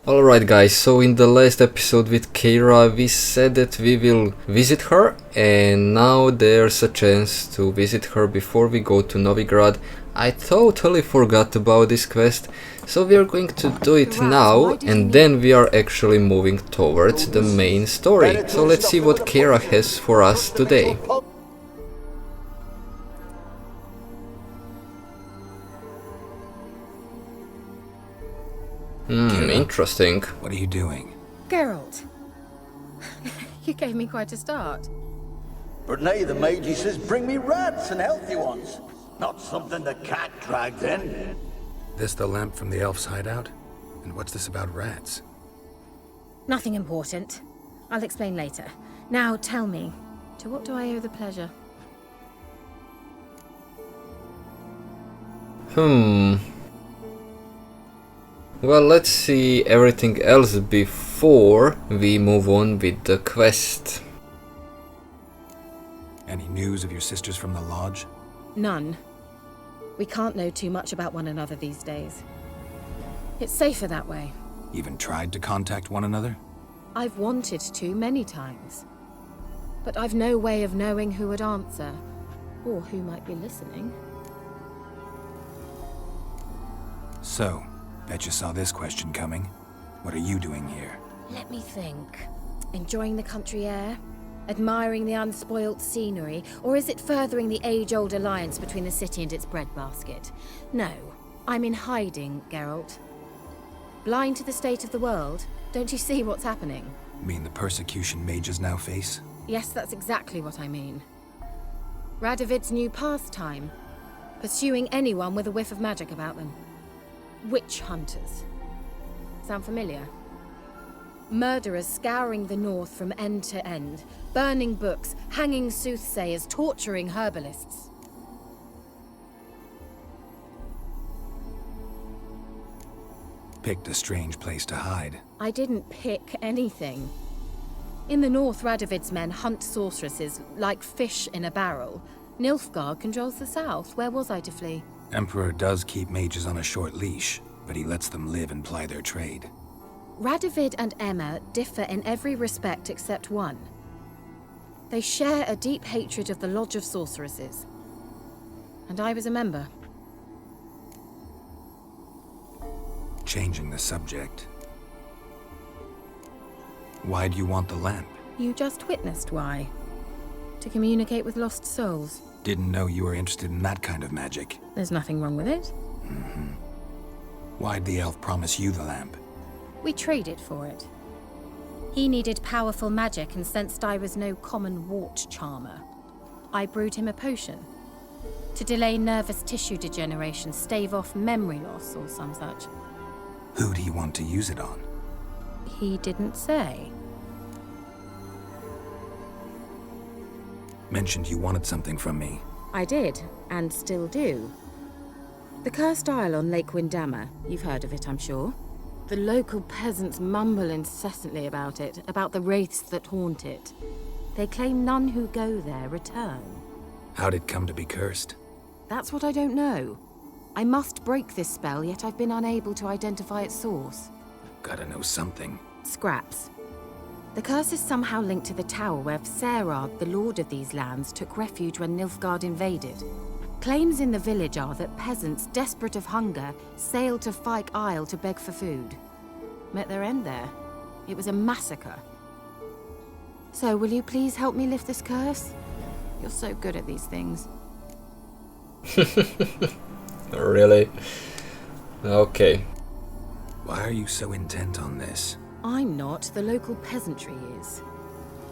Alright guys, so in the last episode with Keira we said that we will visit her, and now there's a chance to visit her before we go to Novigrad. I totally forgot about this quest, so we are going to do it now, and then we are actually moving towards the main story. So let's see what Keira has for us today. Interesting. What are you doing? Geralt, you gave me quite a start. But nay, the mage, he says, bring me rats and healthy ones. Not something the cat dragged in. This the lamp from the elf's hideout? And what's this about rats? Nothing important. I'll explain later. Now tell me, to what do I owe the pleasure? Well, let's see everything else before we move on with the quest. Any news of your sisters from the lodge? None. We can't know too much about one another these days. It's safer that way. Even tried to contact one another? I've wanted to many times. But I've no way of knowing who would answer, or who might be listening. So, bet you saw this question coming. What are you doing here? Let me think. Enjoying the country air? Admiring the unspoilt scenery? Or is it furthering the age-old alliance between the city and its breadbasket? No, I'm in hiding, Geralt. Blind to the state of the world? Don't you see what's happening? Mean the persecution mages now face? Yes, that's exactly what I mean. Radovid's new pastime. Pursuing anyone with a whiff of magic about them. Witch hunters. Sound familiar? Murderers scouring the north from end to end, burning books, hanging soothsayers, torturing herbalists. Picked a strange place to hide. I didn't pick anything. In the north, Radovid's men hunt sorceresses like fish in a barrel. Nilfgaard controls the south. Where was I to flee? Emperor does keep mages on a short leash, but he lets them live and ply their trade. Radovid and Emma differ in every respect except one. They share a deep hatred of the Lodge of Sorceresses. And I was a member. Changing the subject. Why do you want the lamp? You just witnessed why. To communicate with lost souls. Didn't know you were interested in that kind of magic. There's nothing wrong with it. Why'd the elf promise you the lamp? We traded for it. He needed powerful magic and sensed I was no common wart charmer. I brewed him a potion. To delay nervous tissue degeneration, stave off memory loss or some such. Who'd he want to use it on? He didn't say. Mentioned you wanted something from me. I did, and still do. The Cursed Isle on Lake Windammer. You've heard of it, I'm sure. The local peasants mumble incessantly about it, about the wraiths that haunt it. They claim none who go there return. How'd it come to be cursed? That's what I don't know. I must break this spell, yet I've been unable to identify its source. Gotta know something. Scraps. The curse is somehow linked to the tower where Serard, the lord of these lands, took refuge when Nilfgaard invaded. Claims in the village are that peasants, desperate of hunger, sailed to Fyke Isle to beg for food. Met their end there. It was a massacre. So, will you please help me lift this curse? You're so good at these things. Really? Okay. Why are you so intent on this? I'm not. The local peasantry is.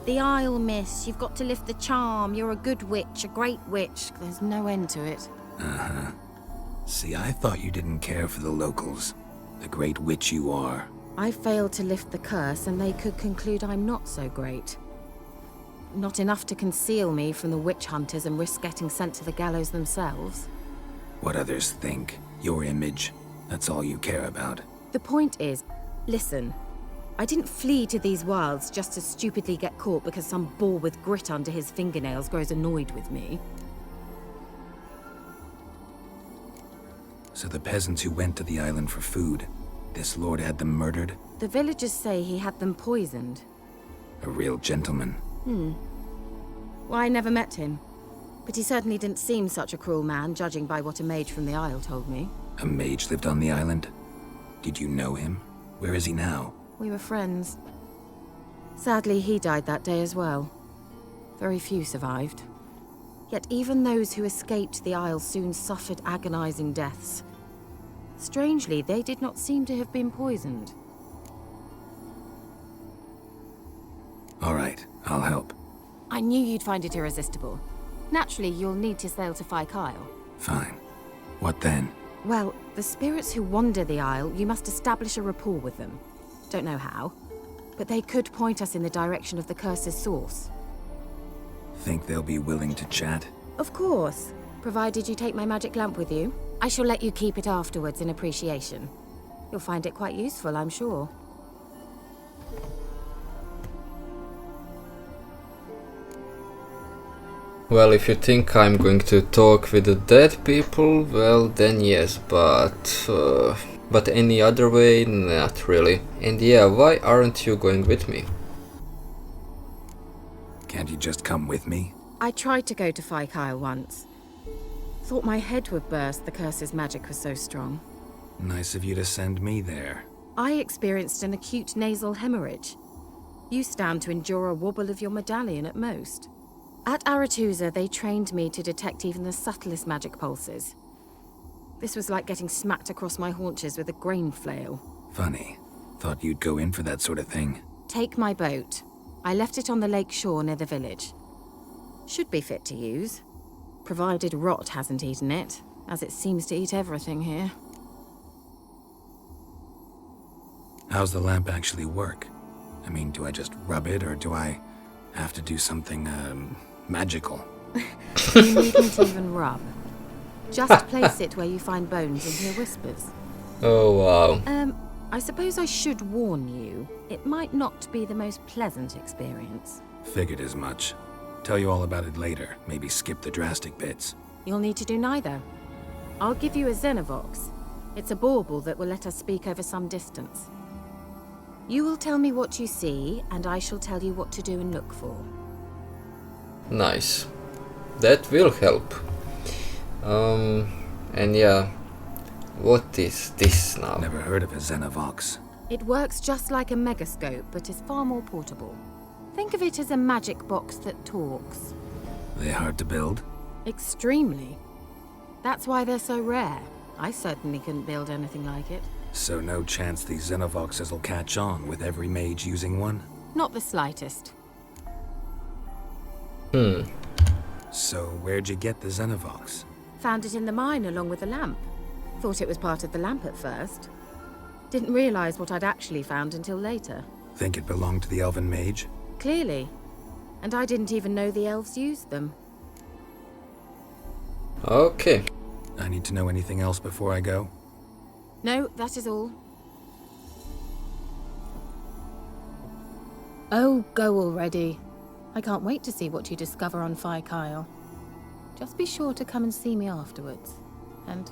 The Isle, miss. You've got to lift the charm. You're a good witch, a great witch. There's no end to it. See, I thought you didn't care for the locals. The great witch you are. I failed to lift the curse, and they could conclude I'm not so great. Not enough to conceal me from the witch hunters and risk getting sent to the gallows themselves. What others think, your image, that's all you care about. The point is, listen, I didn't flee to these wilds just to stupidly get caught because some boar with grit under his fingernails grows annoyed with me. So the peasants who went to the island for food, This lord had them murdered? The villagers say he had them poisoned. A real gentleman. Well, I never met him. But he certainly didn't seem such a cruel man, judging by what a mage from the Isle told me. A mage lived on the island? Did you know him? Where is he now? We were friends. Sadly, he died that day as well. Very few survived. Yet even those who escaped the Isle soon suffered agonizing deaths. Strangely, they did not seem to have been poisoned. All right, I'll help. I knew you'd find it irresistible. Naturally, you'll need to sail to Kyle. Fine. What then? Well, the spirits who wander the Isle, you must establish a rapport with them. Don't know how, but they could point us in the direction of the curse's source. Think they'll be willing to chat? Of course, provided you take my magic lamp with you. I shall let you keep it afterwards in appreciation. You'll find it quite useful, I'm sure. Well, if you think I'm going to talk with the dead people, well then yes, but any other way, not really. And yeah, why aren't you going with me? Can't you just come with me? I tried to go to Kyle once. Thought my head would burst, the curse's magic was so strong. Nice of you to send me there. I experienced an acute nasal hemorrhage. You stand to endure a wobble of your medallion at most. At Aretusa, they trained me to detect even the subtlest magic pulses. This was like getting smacked across my haunches with a grain flail. Funny. Thought you'd go in for that sort of thing. Take my boat. I left it on the lake shore near the village. Should be fit to use, provided rot hasn't eaten it, as it seems to eat everything here. How's the lamp actually work? I mean, do I just rub it, or do I have to do something, magical? You needn't even rub. Just place it where you find bones and hear whispers. Oh wow. I suppose I should warn you, it might not be the most pleasant experience. Figured as much. Tell you all about it later, maybe skip the drastic bits. You'll need to do neither. I'll give you a Xenovox. It's a bauble that will let us speak over some distance. You will tell me what you see, and I shall tell you what to do and look for. Nice. That will help. And yeah, what is this now? Never heard of a Xenovox. It works just like a megascope, but is far more portable. Think of it as a magic box that talks. They hard to build? Extremely. That's why they're so rare. I certainly couldn't build anything like it. So no chance these Xenovoxes will catch on with every mage using one? Not the slightest. So where'd you get the Xenovox? Found it in the mine along with the lamp. Thought it was part of the lamp at first. Didn't realize what I'd actually found until later. Think it belonged to the elven mage? Clearly. And I didn't even know the elves used them. Okay. I need to know anything else before I go? No, that is all. Oh, go already. I can't wait to see what you discover on Kyle. Just be sure to come and see me afterwards. And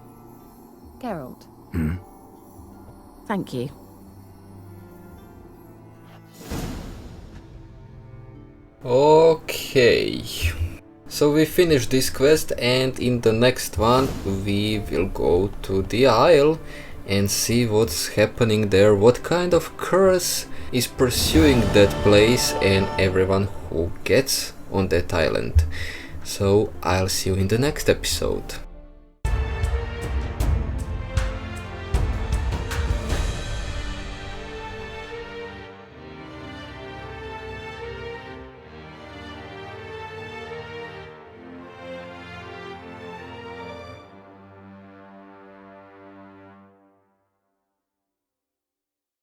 Geralt. Thank you. Okay. So we finished this quest, and in the next one we will go to the Isle and see what's happening there, what kind of curse is pursuing that place and everyone who gets on that island. So I'll see you in the next episode.